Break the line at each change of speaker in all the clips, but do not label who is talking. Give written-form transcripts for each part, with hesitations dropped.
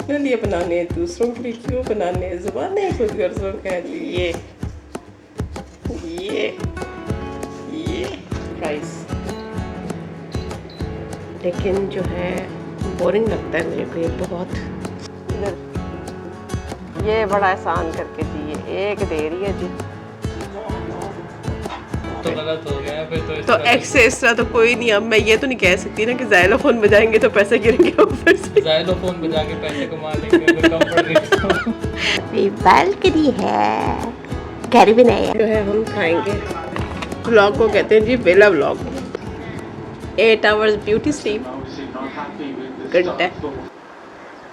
अपने लिए बनाने, दूसरों के लिए क्यों बनाने, ज़ुबानें खुद गर्जों कह ली। ये प्राइस, लेकिन जो है बोरिंग लगता है मेरे को ये बहुत। ये बड़ा आसान करके जी, ये एक दे रही है जी,
तो गलत हो गया फिर
तो एक्स से इस तरह तो कोई नहीं। अब मैं ये तो नहीं कह सकती ना कि ज़ाइलोफोन बजाएंगे तो पैसे गिरेंगे ऊपर से।
ज़ाइलोफोन बजा के पैसे कमा लेंगे अगर कम पड़ रही तो।
बालकनी है, घर भी नहीं है। जो है हम खाएंगे, व्लॉग को कहते हैं जी बेला vlog. 8 hours beauty sleep, good day.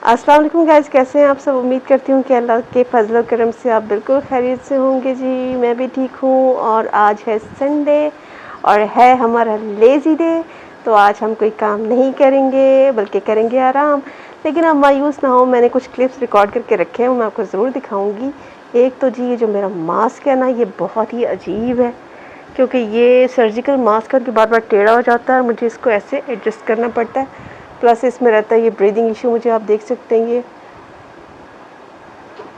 अस्सलाम वालेकुम गाइस, कैसे हैं आप सब। उम्मीद करती हूँ कि अल्लाह के फजल और करम से आप बिल्कुल खैरियत से होंगे जी। मैं भी ठीक हूँ। और आज है संडे और है हमारा लेज़ी डे, तो आज हम कोई काम नहीं करेंगे बल्कि करेंगे आराम। लेकिन आप मायूस ना हो, मैंने कुछ क्लिप्स रिकॉर्ड करके रखे हैं, मैं आपको ज़रूर दिखाऊँगी। एक तो जी ये जो मेरा मास्क है ना, ये बहुत ही अजीब है क्योंकि ये सर्जिकल मास्क है कि बार बार टेढ़ा हो जाता है, मुझे इसको ऐसे एडजस्ट करना पड़ता है। प्लस इसमें रहता है ये ब्रीदिंग इशू, मुझे आप देख सकते हैं ये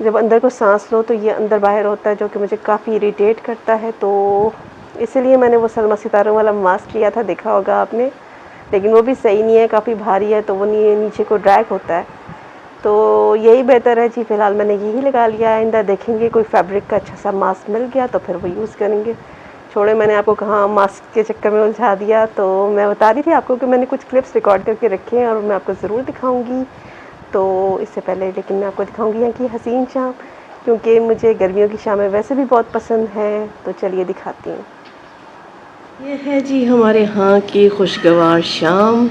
जब अंदर को सांस लो तो ये अंदर बाहर होता है, जो कि मुझे काफ़ी इरिटेट करता है। तो इसीलिए मैंने वो सलमा सितारों वाला मास्क लिया था, देखा होगा आपने। लेकिन वो भी सही नहीं है, काफ़ी भारी है, तो वो नीचे को ड्रैग होता है। तो यही बेहतर है जी, फ़िलहाल मैंने यही लगा लिया है। आइंदा देखेंगे कोई फैब्रिक का अच्छा सा मास्क मिल गया तो फिर वो यूज़ करेंगे। छोड़े, मैंने आपको कहाँ मास्क के चक्कर में उलझा दिया। तो मैं बता रही थी आपको कि मैंने कुछ क्लिप्स रिकॉर्ड करके रखे हैं और मैं आपको ज़रूर दिखाऊंगी। तो इससे पहले लेकिन मैं आपको दिखाऊंगी यहाँ की हसीन शाम, क्योंकि मुझे गर्मियों की शामें वैसे भी बहुत पसंद हैं। तो चलिए दिखाती हूँ। ये है जी हमारे यहाँ की खुशगवार शाम।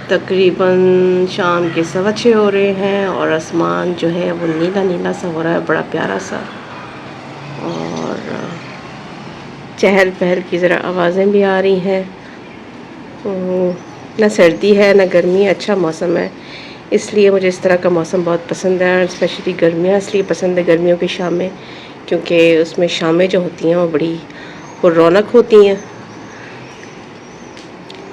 तकरीबन शाम के 6:15 हो रहे हैं और आसमान जो है वो नीला नीला सा हो रहा है, बड़ा प्यारा सा। और चहल पहल की ज़रा आवाज़ें भी आ रही हैं। ना सर्दी है ना गर्मी, अच्छा मौसम है, इसलिए मुझे इस तरह का मौसम बहुत पसंद है। और स्पेशली गर्मियाँ इसलिए पसंद है, गर्मियों की शामें, क्योंकि उसमें शामें जो होती हैं वो बड़ी रौनक होती हैं,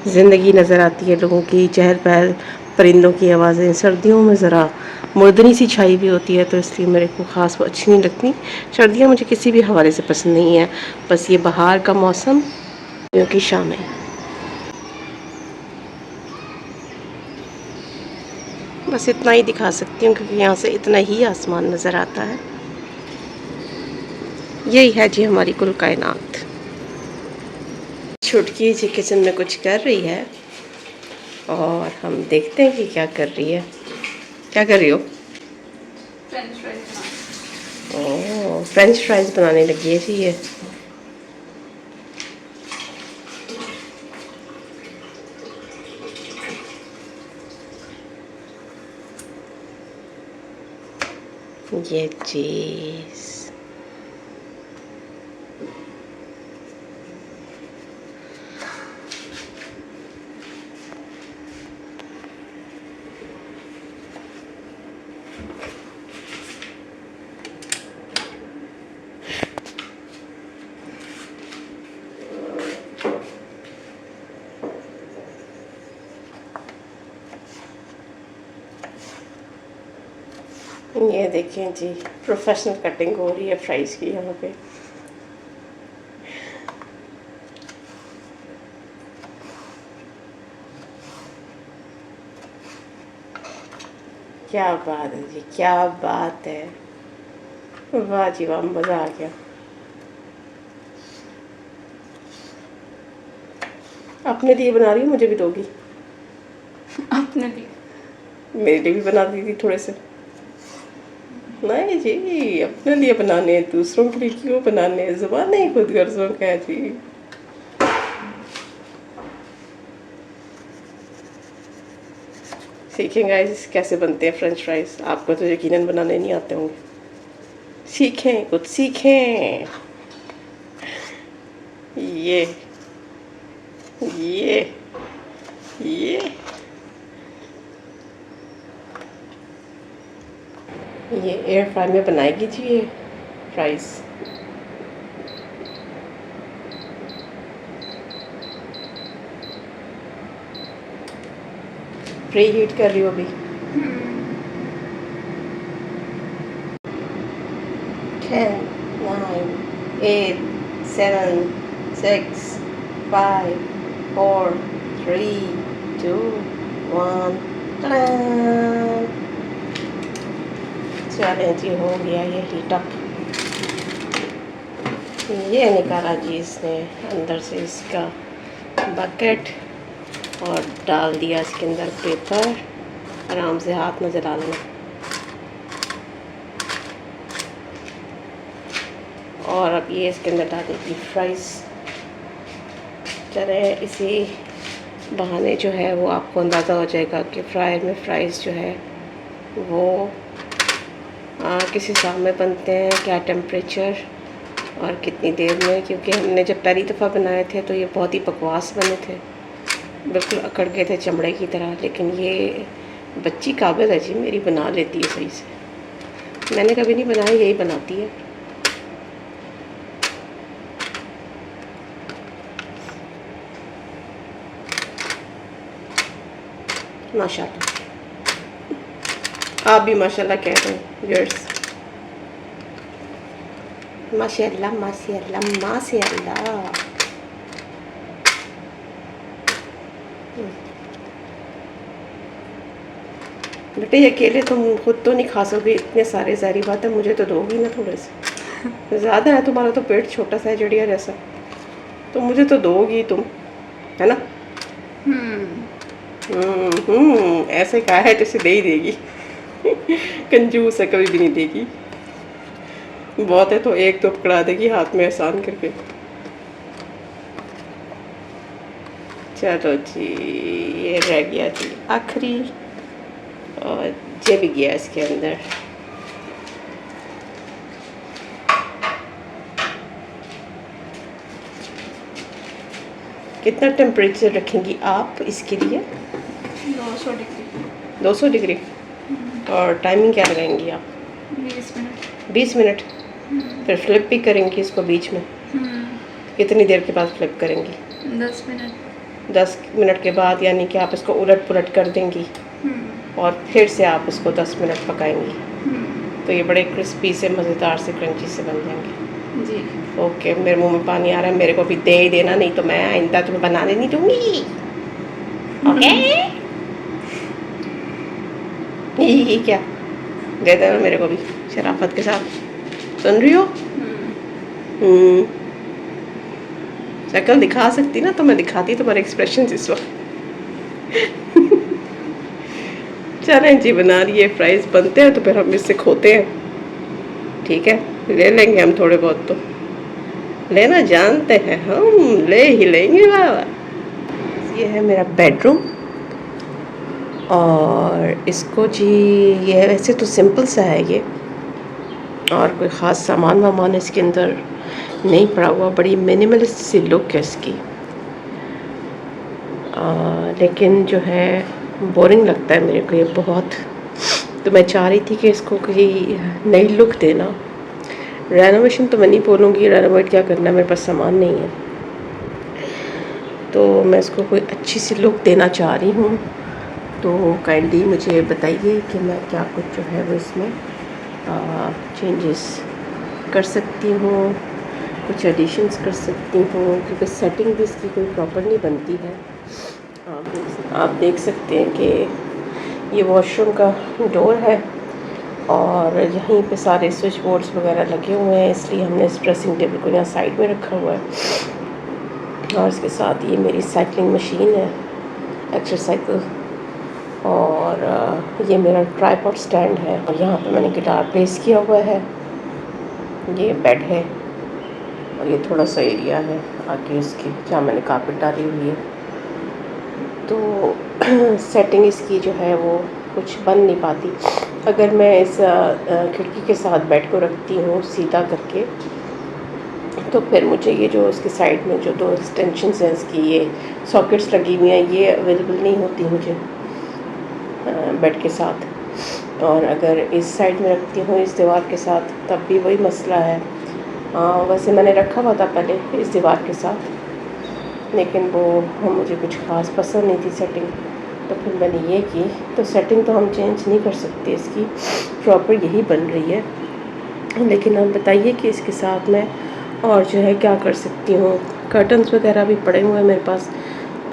ज़िंदगी नज़र आती है लोगों की, चहल पहल, परिंदों की आवाज़ें। सर्दियों में ज़रा मुर्दनी सी छाई भी होती है, तो इसलिए मेरे को ख़ास वो अच्छी नहीं लगती। सर्दियाँ मुझे किसी भी हवाले से पसंद नहीं है, बस ये बहार का मौसम, क्योंकि शामें। बस इतना ही दिखा सकती हूँ क्योंकि यहाँ से इतना ही आसमान नज़र आता है। यही है जी हमारी कुल कायनात। छुटकी जी किचन में कुछ कर रही है और हम देखते हैं कि क्या कर रही है। क्या कर रही हो?
French fries.
Oh, French fries बनाने लगी है जी ये। ये चीज़ ये देखें जी, प्रोफेशनल कटिंग हो रही है फ्राइज की यहाँ पे। क्या बात है जी, क्या बात है, वाह जी वाह, मज़ा आ गया। अपने लिए बना रही हूँ, मुझे भी दोगी?
अपने लिए।
मेरे लिए भी बना दी थी थोड़े से। नहीं जी, अपने लिए बनाने, दूसरों के लिए क्यों बनाने, ज़ुबानें खुद गर्जों कह जी। सीखें गाइस कैसे बनते हैं फ्रेंच फ्राइज, आपको तो यकीनन बनाने नहीं आते होंगे। सीखें, कुछ सीखें। ये ये ये ये एयर फ्राई में बनाएगी जी ये फ्राइज। प्री हीट कर रही हो अभी? 10, 9, 8, 7, 6, 5, 4, 3, 2, 1. चलें जी, हो गया ये हीट अप। ये निकाला जी इसने अंदर से इसका बकेट और डाल दिया इसके अंदर पेपर। आराम से हाथ में जला लेना। और अब ये इसके अंदर डालेगी फ्राइज़। चले इसी बहाने जो है वो आपको अंदाज़ा हो जाएगा कि फ्रायर में फ्राइज़ जो है वो किस हिसाब में बनते हैं, क्या टेम्परेचर और कितनी देर में। क्योंकि हमने जब पहली दफ़ा बनाए थे तो ये बहुत ही बकवास बने थे, बिल्कुल अकड़ गए थे चमड़े की तरह। लेकिन ये बच्ची काबिल है जी, मेरी बना लेती है सही से। मैंने कभी नहीं बनाया, यही बनाती है। माशाल्लाह, आप भी माशाल्लाह कह रहे हैं व्यूअर्स। माशाल्लाह माशाल्लाह माशाल्लाह। बेटे अकेले तुम खुद तो नहीं खा सकोगे इतने सारे, ज़ाहिर बात है मुझे तो दोगी ना थोड़े से। ज़्यादा है, तुम्हारा तो पेट छोटा सा है चिड़िया जैसा, तो मुझे तो दोगी तुम, है ना। ऐसे कहा है जैसे दे ही देगी। कंजूस है, कभी भी नहीं देगी। बहुत है तो एक तो पकड़ा देगी हाथ में आसान करके। चलो जी, ये रह गया जी आखिरी, और ये भी गया इसके अंदर। कितना टेम्परेचर रखेंगी आप इसके लिए?
200 डिग्री।
200 डिग्री। और टाइमिंग क्या लगाएंगी आप?
20 मिनट।
20 मिनट। फिर फ्लिप भी करेंगी इसको बीच में? कितनी देर के बाद फ्लिप करेंगी?
10 मिनट।
10 मिनट के बाद, यानी कि आप इसको उलट पुलट कर देंगी और फिर से आप इसको 10 मिनट पकाएंगी। तो ये बड़े क्रिस्पी से, मज़ेदार से, क्रंची से बन जाएंगे
जी।
ओके, मेरे मुंह में पानी आ रहा है, मेरे को भी दे ही देना, नहीं तो मैं आइंदा तुम्हें बनाने नहीं दूंगी। ओके। ये क्या दे देना मेरे को भी शराफत के साथ, सुन रही हो? शक्ल दिखा सकती ना तो मैं दिखाती तुम्हारे एक्सप्रेशन इस वक्त। चलें जी, बना रही फ्राइज बनते हैं तो फिर हम इससे खोते हैं। ठीक है, ले लेंगे हम थोड़े बहुत, तो लेना जानते हैं हम, ले ही लेंगे बाबा। ये है मेरा बेडरूम, और इसको जी, ये वैसे तो सिंपल सा है ये, और कोई ख़ास सामान वामान इसके अंदर नहीं पड़ा हुआ, बड़ी मिनिमलिस्ट सी लुक है इसकी। लेकिन जो है बोरिंग लगता है मेरे को ये बहुत, तो मैं चाह रही थी कि इसको कोई नई लुक देना। रेनोवेशन तो मैं नहीं बोलूँगी, रेनोवेट क्या करना, मेरे पास सामान नहीं है, तो मैं इसको कोई अच्छी सी लुक देना चाह रही हूँ। तो काइंडली मुझे बताइए कि मैं क्या कुछ जो है वो इसमें चेंजेस कर सकती हूँ, कुछ एडिशंस कर सकती हूँ, क्योंकि सेटिंग भी इसकी कोई प्रॉपर नहीं बनती है। आप देख सकते हैं कि ये वॉशरूम का डोर है, और यहीं पे सारे स्विच बोर्ड्स वगैरह लगे हुए हैं, इसलिए हमने इस ड्रेसिंग टेबल को यहाँ साइड में रखा हुआ है। और इसके साथ ये मेरी साइकिलिंग मशीन है, एक्सरसाइकिल, और ये मेरा ट्राइपॉड स्टैंड है, और यहाँ पे मैंने गिटार प्लेस किया हुआ है। ये बेड है, और ये थोड़ा सा एरिया है आगे इसके जहाँ मैंने कारपेट डाली हुई है। तो सेटिंग इसकी जो है वो कुछ बन नहीं पाती। अगर मैं इस खिड़की के साथ बेड को रखती हूँ सीधा करके, तो फिर मुझे ये जो इसके साइड में जो दो एक्सटेंशंस हैं इसकी, ये सॉकेट्स लगी हुई हैं, ये अवेलेबल नहीं होती मुझे बेड के साथ। और अगर इस साइड में रखती हूँ इस दीवार के साथ, तब भी वही मसला है। वैसे मैंने रखा हुआ था पहले इस दीवार के साथ, लेकिन वो मुझे कुछ ख़ास पसंद नहीं थी सेटिंग, तो फिर मैंने ये की। तो सेटिंग तो हम चेंज नहीं कर सकते, इसकी प्रॉपर यही बन रही है। लेकिन आप बताइए कि इसके साथ मैं और जो है क्या कर सकती हूँ। कर्टन्स वगैरह भी पड़े हुए हैं मेरे पास,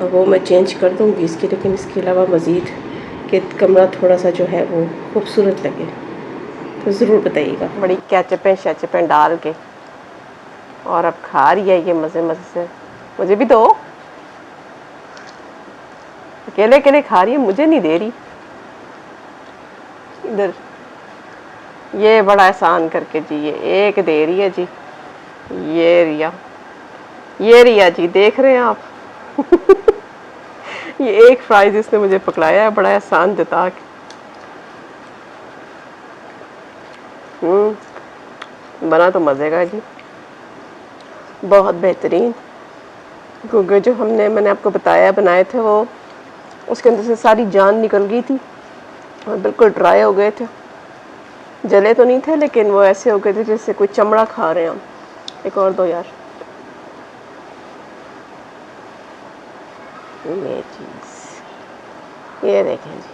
वो मैं चेंज कर दूँगी इसकी, लेकिन इसके अलावा मज़ीद कि कमरा थोड़ा सा जो है वो खूबसूरत लगे तो ज़रूर बताइएगा। बड़ी कैचपें शैचपें डाल के और अब खा रही है ये मज़े मज़े से। मुझे भी दो, अकेले अकेले खा रही है, मुझे नहीं दे रही। इधर ये बड़ा एहसान करके जी, ये एक दे रही है जी। ये रिया जी, देख रहे हैं आप? ये एक फ्राइज इसने मुझे पकड़ाया है बड़ा एहसान जता के। बना तो मज़े का जी, बहुत बेहतरीन। क्योंकि जो मैंने आपको बताया बनाए थे, वो उसके अंदर से सारी जान निकल गई थी और बिल्कुल ड्राई हो गए थे। जले तो नहीं थे, लेकिन वो ऐसे हो गए थे जैसे कोई चमड़ा खा रहे हैं हम। एक और दो यार। ये चीज़, ये देखें जी।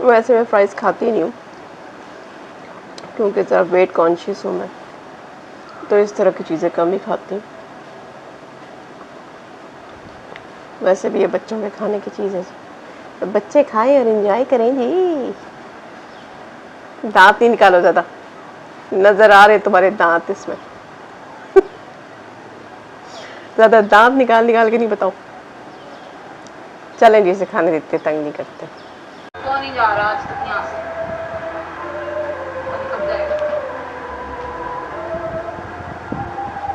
वैसे मैं फ्राइज़ खाती नहीं हूँ क्योंकि ज़रा वेट कॉन्शियस हूँ मैं, तो इस तरह की चीज़ें कम ही खाती हूँ। वैसे भी ये बच्चों के खाने की चीज़ है, तो बच्चे खाएं और एंजॉय करें जी। दांत नहीं निकालो ज़्यादा, नज़र आ रहे तुम्हारे दांत इसमें। ज़्यादा दांत निकाल निकाल के नहीं बताओ। चलें जी, इसे खाने देते, तंग नहीं करते।
कौन नहीं जा रहा आज तक यहाँ से? पता कब जाएगा?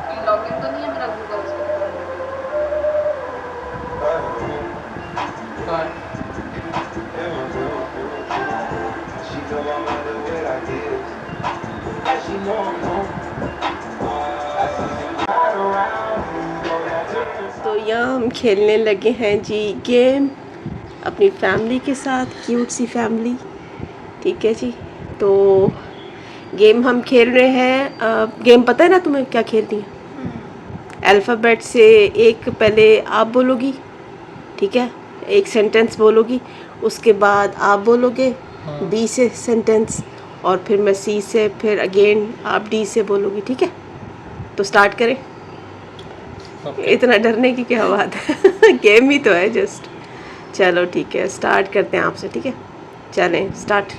कहीं लॉगिन तो नहीं है मेरा गूगल से?
तो यहाँ हम खेलने लगे हैं जी गेम अपनी फैमिली के साथ, क्यूट सी फैमिली। ठीक है जी, तो गेम हम खेल रहे हैं। गेम पता है ना तुम्हें क्या खेलती है? अल्फ़ाबेट से एक पहले आप बोलोगी, ठीक है, एक सेंटेंस बोलोगी, उसके बाद आप बोलोगे बी से सेंटेंस, और फिर मैं सी से, फिर अगेन आप डी से बोलोगी। ठीक है, तो स्टार्ट करें। इतना डरने की क्या बात है? गेम ही तो है जस्ट। चलो ठीक है, स्टार्ट करते हैं आपसे। ठीक है, चलें स्टार्ट।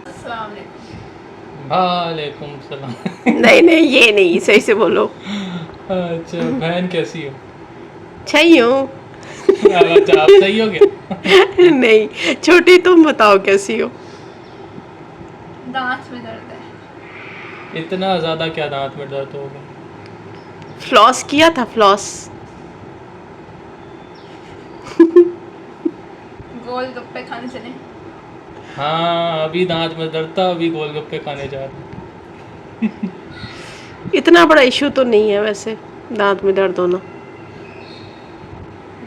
अस्सलाम वालेकुम।
वालेकुम सलाम।
नहीं नहीं, ये नहीं, सही से बोलो।
अच्छा, बहन कैसी हो?
सही हो?
अच्छा, आप सही हो गया?
नहीं, छोटी तुम बताओ कैसी हो?
दांत में दर्द है।
इतना ज़्यादा क्या दांत में दर्द हो गया?
फ्लॉस किया था, फ्लॉस।
गोलगप्पे खाने चले।
हाँ, अभी दांत में दर्द था, अभी गोलगप्पे खाने जा रहे।
इतना बड़ा इशू तो नहीं है वैसे दांत में दर्द होना।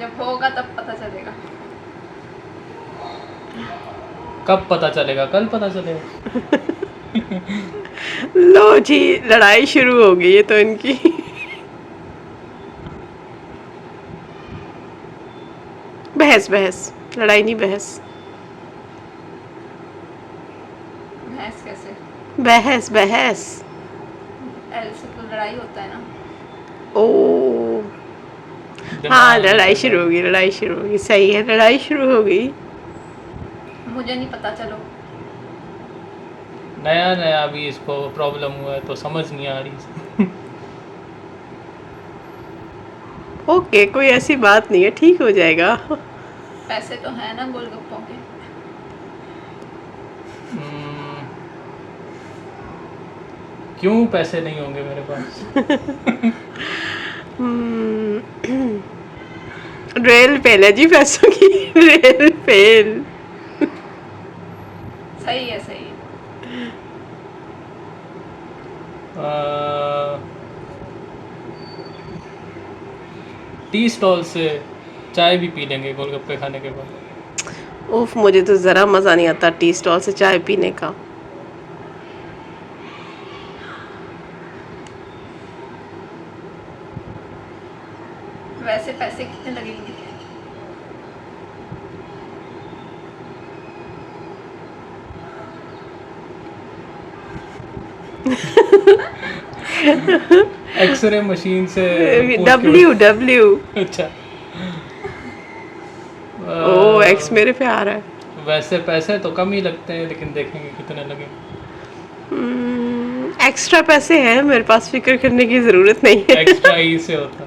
जब होगा तब पता चलेगा।
कब पता चलेगा? कल पता चलेगा।
लो जी, लड़ाई शुरू हो गई है तो इनकी। बहस बहस, लड़ाई नहीं बहस।
भैंस कैसे?
बहस बहस।
एल से तो लड़ाई होता है ना।
ओ हाँ, लड़ाई शुरू होगी, लड़ाई शुरू होगी। सही है, लड़ाई शुरू हो गई।
मुझे नहीं पता, चलो।
नया नया अभी इसको प्रॉब्लम हुआ है तो समझ नहीं आ रही।
ओके, कोई ऐसी बात नहीं है, ठीक हो जाएगा।
पैसे तो है ना गोलगप्पों के।
क्यों पैसे नहीं होंगे मेरे पास?
रेल फेल है जी पैसों की। Rail fail.
सही है, सही है।
टी स्टॉल से चाय भी पी लेंगे गोलगप्पे खाने के बाद।
उफ, मुझे तो ज़रा मज़ा नहीं आता टी स्टॉल से चाय पीने का।
वैसे पैसे कितने लगेंगे?
एक्सरे मशीन से पूछ के
W।
अच्छा
ओ एक्स मेरे पे आ रहा है।
वैसे पैसे तो कम ही लगते हैं, लेकिन देखेंगे कितने लगे।
एक्स्ट्रा पैसे हैं मेरे पास, फिक्र करने की ज़रूरत नहीं है।
एक्स्ट्रा ई से होता,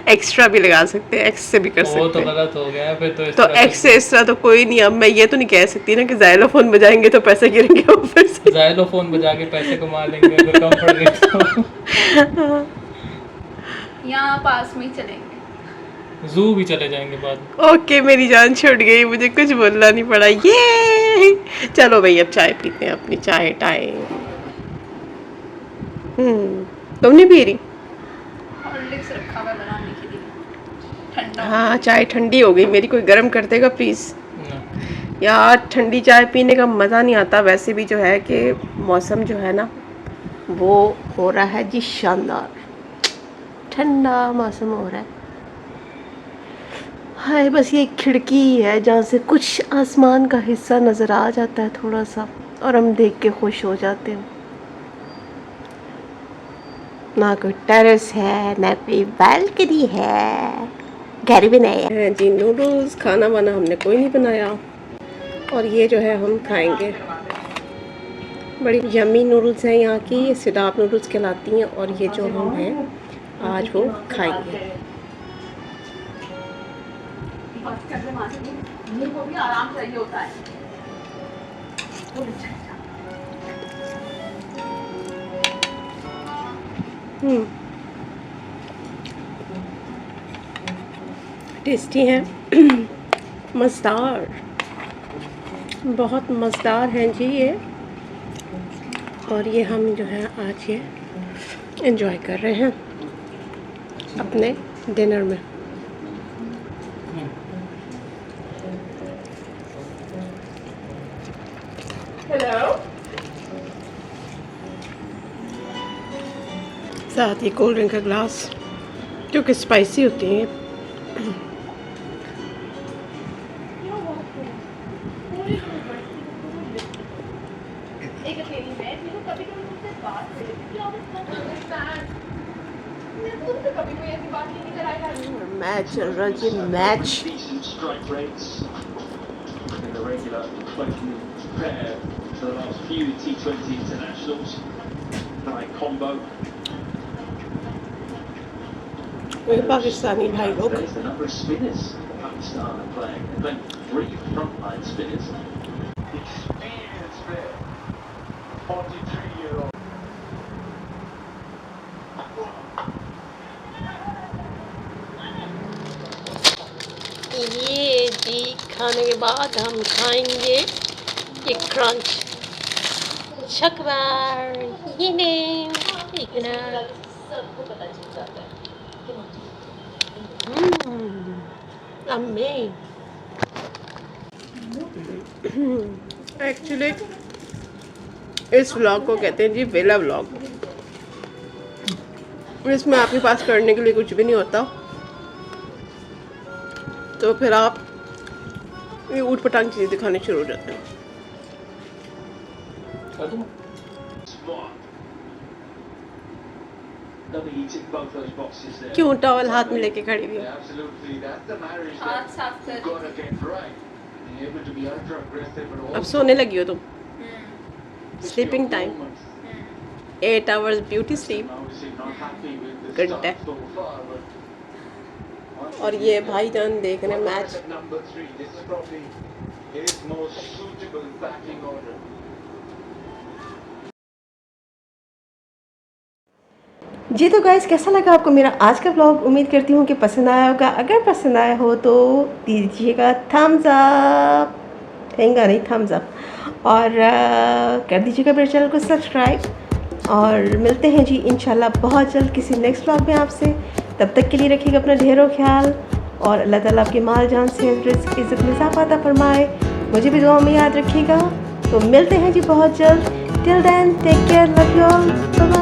एक्स्ट्रा भी लगा सकते हैं, एक्स से भी कर
वो
सकते
तो
हैं।
गलत हो गया फिर तो। इस
तो
तरह
एक्स से इस तरह तो कोई नहीं। अब मैं ये तो नहीं कह सकती ना कि ज़ाइलोफोन बजाएंगे तो पैसे गिरेंगे ऊपर से।
ज़ाइलोफोन बजा के पैसे कमा लेंगे अगर कम पड़ गए तो।
यहाँ पास में ही चलेंगे।
जू भी चले जाएंगे बाद में।
ओके मेरी जान छूट गई, मुझे कुछ बोलना नहीं पड़ा। ये चलो भाई अब चाय पीते हैं, अपनी चाय टाइम। तुम नहीं पी रही?
हॉर्लिक्स रखा हुआ है बनाने के लिए, ठंडा।
हाँ चाय ठंडी हो गई मेरी, कोई गर्म कर देगा प्लीज़।
ना।
यार ठंडी चाय पीने का मज़ा नहीं आता। वैसे भी जो है कि मौसम जो है ना वो हो रहा है जी शानदार, ठंडा मौसम हो रहा है। हाय बस ये खिड़की है जहाँ से कुछ आसमान का हिस्सा नज़र आ जाता है थोड़ा सा, और हम देख के खुश हो जाते हैं। ना कोई टेरेस है ना कोई बालकनी है, घर भी नहीं है जी। नूडल्स खाना वाना हमने कोई नहीं बनाया, और ये जो है हम खाएंगे। बड़ी यम्मी नूडल्स हैं यहाँ की, ये सिडाप नूडल्स कहलाती हैं, और ये जो हम हैं आज वो खाएंगे।
को भी आराम चाहिए होता है।
टेस्टी हैं, मज़ेदार, बहुत मज़ेदार हैं जी ये। और ये हम जो है आज ये एंजॉय कर रहे हैं अपने डिनर में। हेलो। साथ ही कोल्ड ड्रिंक का ग्लास, जो कि स्पाइसी होती हैं। मैच चल रहा है जी, मैच। ये पाकिस्तानी भाई लोग ये जी खाने के बाद हम खाएंगे ये क्रंच शकवार। ये नेम सबको पता चल जाता है। एक्चुअली इस व्लॉग को कहते हैं जी वेला व्लॉग। इसमें आपके पास करने के लिए कुछ भी नहीं होता, तो फिर आप ये ऊट पटांग चीज़ें दिखाने शुरू हो जाते हैं। क्यों टॉवल हाथ में लेके खड़ी हुई हो?
हाथ साफ कर।
अब सोने लगी हो तुम? Sleeping time 8 hours beauty sleep, good है। और ये भाईजान देख रहे हैं मैच। जी तो गाइस कैसा लगा आपको मेरा आज का व्लॉग? उम्मीद करती हूँ कि पसंद आया होगा। अगर पसंद आया हो तो दीजिएगा थम्स अप, ठेंगा नहीं थम्स अप, और कर दीजिएगा मेरे चैनल को सब्सक्राइब। और मिलते हैं जी इंशाल्लाह बहुत जल्द किसी नेक्स्ट व्लॉग में आपसे। तब तक के लिए रखिएगा अपना ढेरों ख्याल, और अल्लाह ताला आपकी माल जान से इज़्ज़त में इज़ाफ़ा अता फरमाए। मुझे भी दुआ में याद रखिएगा। तो मिलते हैं जी बहुत जल्द। Till then take care, love you all, bye.